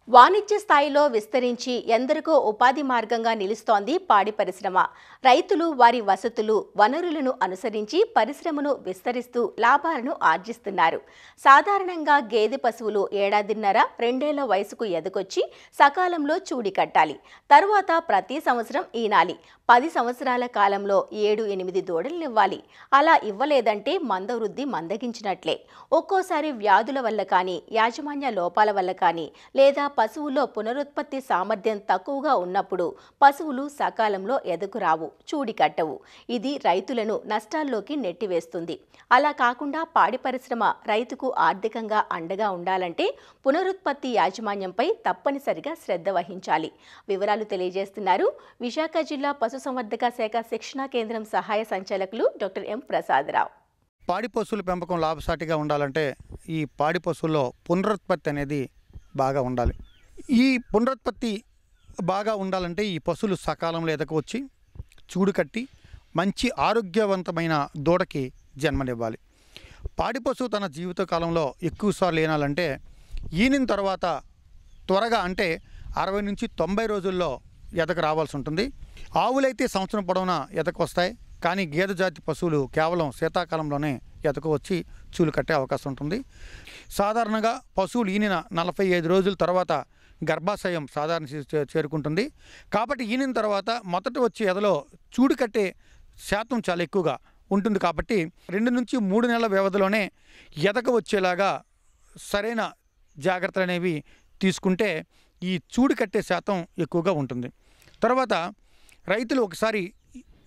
వాణిజ్య స్థాయిలో విస్తరించి ఎందరికో ఉపాధి మార్గంగా నిలుస్తోంది పాడి పరిశ్రమ. రైతులు వారి వసతులు, వనరులను అనుసరించి పరిశ్రమను విస్తరిస్తూ లాభాలను ఆర్జిస్తున్నారు. సాధారణంగా గేదె పశువులు ఏడాదిన్నర, రెండేళ్ల వయసుకు ఎదగొచ్చి సకాలంలో చూడి కట్టాలి. తరువాత ప్రతి సంవత్సరం ఈనాలి. 10 సంవత్సరాల కాలంలో 7-8 దూడలనివ్వాలి. అలా ఇవ్వలేదంటే మందవృద్ధి మందగించినట్లే. ఒక్కోసారి వ్యాధుల వల్ల కానీ, యాజమాన్య లోపాల వల్ల కానీ, లేదా పశువుల్లో పునరుత్పత్తి సామర్థ్యం తక్కువగా ఉన్నప్పుడు పశువులు సకాలంలో ఎదకురావు, చూడి కట్టవు. ఇది రైతులను నష్టాల్లోకి నెట్టివేస్తుంది. అలా కాకుండా పాడి పరిశ్రమ రైతుకు ఆర్థికంగా అండగా ఉండాలంటే పునరుత్పత్తి యాజమాన్యంపై తప్పనిసరిగా శ్రద్ధ వహించాలి. వివరాలు తెలియజేస్తున్నారు విశాఖ జిల్లా పశుసంవర్ధక శాఖ శిక్షణా కేంద్రం సహాయ సంచాలకులు డాక్టర్ ఎం ప్రసాదరావు. పాడి పశువుల పెంపకం లాభసాటిగా ఉండాలంటే ఈ పాడి పశువుల్లో పునరుత్పత్తి అనేది బాగా ఉండాలి. ఈ పునరుత్పత్తి బాగా ఉండాలంటే ఈ పశువులు సకాలంలో ఎదకొచ్చి చూడు కట్టి మంచి ఆరోగ్యవంతమైన దూడకి జన్మనివ్వాలి. పాడి పశువు తన జీవిత కాలంలో ఎక్కువసార్లు ఈనాలంటే ఈనిన తర్వాత త్వరగా అంటే 60 నుంచి 90 రోజుల్లో ఎదకు రావాల్సి ఉంటుంది. ఆవులైతే సంవత్సరం పొడవునా ఎదకు వస్తాయి. కానీ గేదె జాతి పశువులు కేవలం శీతాకాలంలోనే ఎదకు వచ్చి చూలు కట్టే అవకాశం ఉంటుంది. సాధారణంగా పశువులు ఈనిన 45 రోజుల తర్వాత గర్భాశయం సాధారణ చేరుకుంటుంది. కాబట్టి ఈనిన తర్వాత మొదట వచ్చే ఎదలో చూడు కట్టే శాతం చాలా ఎక్కువగా ఉంటుంది. కాబట్టి 2 నుంచి 3 నెలల వ్యవధిలోనే ఎదకు వచ్చేలాగా సరైన జాగ్రత్తలు అనేవి తీసుకుంటే ఈ చూడు కట్టే శాతం ఎక్కువగా ఉంటుంది. తర్వాత రైతులు ఒకసారి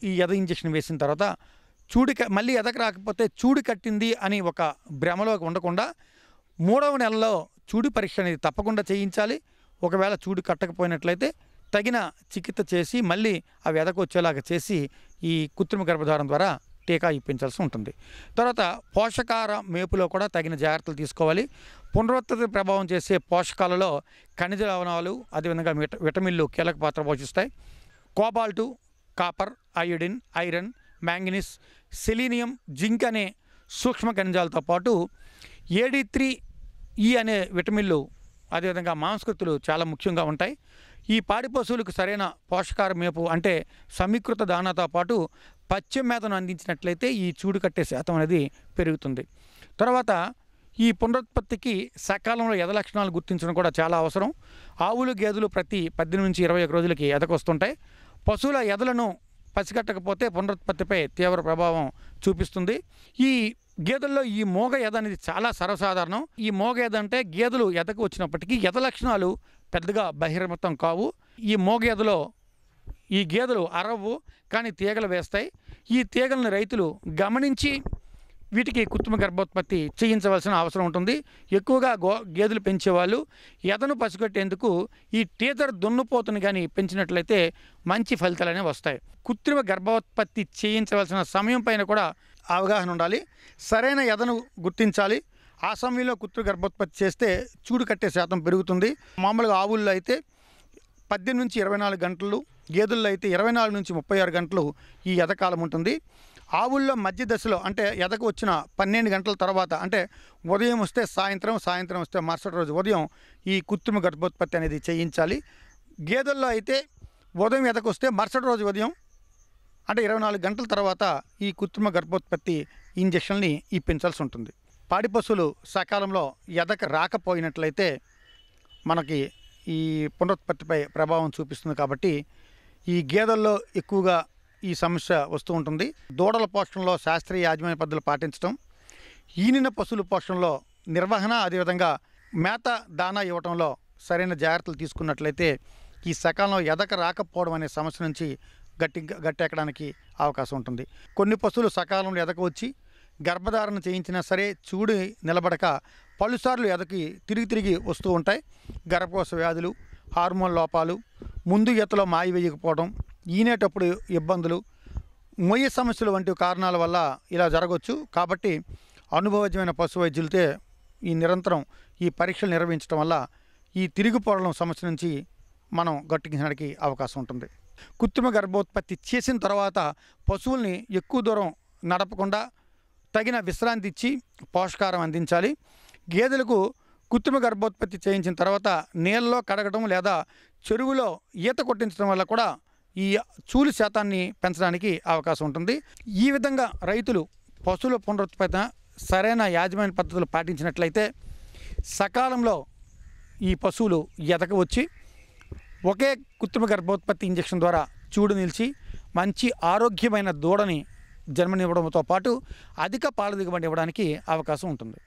ఈ ఎద ఇంజెక్షన్ వేసిన తర్వాత మళ్ళీ ఎదకు రాకపోతే చూడు కట్టింది అని ఒక భ్రమలో ఉండకుండా 3వ నెలలో చూడు పరీక్ష అనేది తప్పకుండా చేయించాలి. ఒకవేళ చూడు కట్టకపోయినట్లయితే తగిన చికిత్స చేసి మళ్ళీ అవి ఎదకు వచ్చేలాగా చేసి ఈ కృత్రిమ గర్భధారణ ద్వారా టీకా ఇప్పించాల్సి ఉంటుంది. తర్వాత పోషకాహార మేపులో కూడా తగిన జాగ్రత్తలు తీసుకోవాలి. పునరుత్పత్తి ప్రభావం చేసే పోషకాలలో ఖనిజ లవణాలు, అదేవిధంగా విటమిన్లు కీలక పాత్ర పోషిస్తాయి. Cobalt, copper, iodine, iron, manganese, selenium, zinc అనే సూక్ష్మ ఖనిజాలతో పాటు AD3E అనే విటమిన్లు, అదేవిధంగా మాంసకృతులు చాలా ముఖ్యంగా ఉంటాయి. ఈ పాడి పశువులకు సరైన పోషకాహార మేపు అంటే సమీకృత దానాతో పాటు పచ్చె మేతను అందించినట్లయితే ఈ చూడు కట్టే శాతం అనేది పెరుగుతుంది. తర్వాత ఈ పునరుత్పత్తికి సకాలంలో ఎద లక్షణాలు గుర్తించడం కూడా చాలా అవసరం. ఆవులు, గేదెలు ప్రతి 18 నుంచి 21 రోజులకి ఎదకొస్తుంటాయి. పశువుల ఎదలను పసిగట్టకపోతే పునరుత్పత్తిపై తీవ్ర ప్రభావం చూపిస్తుంది. ఈ గేదెల్లో ఈ మోగ ఎద అనేది చాలా సర్వసాధారణం. ఈ మోగ ఎద అంటే గేదెలు ఎదకు వచ్చినప్పటికీ ఎద లక్షణాలు పెద్దగా బహిర్గతం కావు. ఈ మోగ ఎదలో ఈ గేదెలు అరవు, కానీ తీగలు వేస్తాయి. ఈ తీగలను రైతులు గమనించి వీటికి కృత్రిమ గర్భోత్పత్తి చేయించవలసిన అవసరం ఉంటుంది. ఎక్కువగా గేదెలు పెంచేవాళ్ళు ఎదను పసిగట్టేందుకు ఈ టీజర్ దున్నుపోతుని కానీ పెంచినట్లయితే మంచి ఫలితాలు అనేవి వస్తాయి. కృత్రిమ గర్భోత్పత్తి చేయించవలసిన సమయం పైన కూడా అవగాహన ఉండాలి. సరైన ఎదను గుర్తించాలి. ఆ సమయంలో కృత్రిమ గర్భోత్పత్తి చేస్తే చూడు కట్టే శాతం పెరుగుతుంది. మామూలుగా ఆవుల్లో అయితే 18 నుంచి 24 గంటలు, గేదెల్లో అయితే 24 నుంచి 36 గంటలు ఈ ఎదకాలం ఉంటుంది. ఆవుల్లో మధ్య దశలో అంటే ఎదకు వచ్చిన 12 గంటల తర్వాత అంటే ఉదయం వస్తే సాయంత్రం, సాయంత్రం వస్తే మరుసటి రోజు ఉదయం ఈ కృత్రిమ గర్భోత్పత్తి అనేది చేయించాలి. గేదెల్లో అయితే ఉదయం ఎదకు వస్తే మరుసటి రోజు ఉదయం అంటే 24 గంటల తర్వాత ఈ కృత్రిమ గర్భోత్పత్తి ఇంజెక్షన్ని ఇప్పించాల్సి ఉంటుంది. పాడి పశువులు సకాలంలో ఎదకు రాకపోయినట్లయితే మనకి ఈ పునరుత్పత్తిపై ప్రభావం చూపిస్తుంది. కాబట్టి ఈ గేదెల్లో ఎక్కువగా ఈ సమస్య వస్తూ ఉంటుంది. దూడల పోషణలో శాస్త్రీయ యాజమాన్య పద్ధతులు పాటించడం, ఈనిన పశువుల పోషణలో నిర్వహణ, అదేవిధంగా మేత, దానా ఇవ్వడంలో సరైన జాగ్రత్తలు తీసుకున్నట్లయితే ఈ సకాలంలో ఎదక రాకపోవడం అనే సమస్య నుంచి గట్టెక్కడానికి అవకాశం ఉంటుంది. కొన్ని పశువులు సకాలంలో ఎదక వచ్చి గర్భధారణ చేయించినా సరే చూడు నిలబడక పలుసార్లు ఎదకి తిరిగి వస్తూ ఉంటాయి. గర్భకోశ వ్యాధులు, హార్మోన్ లోపాలు, ముందు ఈతలో మాయి వేయకపోవడం, ఈనేటప్పుడు ఇబ్బందులు, మొయ్య సమస్యలు వంటి కారణాల వల్ల ఇలా జరగవచ్చు. కాబట్టి అనుభవజ్ఞమైన పశు వైద్యులతో ఈ నిరంతరం ఈ పరీక్షలు నిర్వహించడం వల్ల ఈ తిరిగిపోవడం సమస్య నుంచి మనం గట్టెక్కించడానికి అవకాశం ఉంటుంది. కృత్రిమ గర్భోత్పత్తి చేసిన తర్వాత పశువుల్ని ఎక్కువ దూరం నడపకుండా తగిన విశ్రాంతి ఇచ్చి పోషకాహారం అందించాలి. గేదెలకు కృత్రిమ గర్భోత్పత్తి చేయించిన తర్వాత నీళ్ళలో కడగడం లేదా చెరువులో ఈత కొట్టించడం వల్ల కూడా ఈ చూలు శాతాన్ని పెంచడానికి అవకాశం ఉంటుంది. ఈ విధంగా రైతులు పశువుల పునరుత్పత్తి సరైన యాజమాన్య పద్ధతులు పాటించినట్లయితే సకాలంలో ఈ పశువులు ఎదగవచ్చి ఒకే కృత్రిమ గర్భోత్పత్తి ఇంజెక్షన్ ద్వారా చూడు నిలిచి మంచి ఆరోగ్యమైన దూడని జన్మనివ్వడంతో పాటు అధిక పాల దిగుబడి ఇవ్వడానికి అవకాశం ఉంటుంది.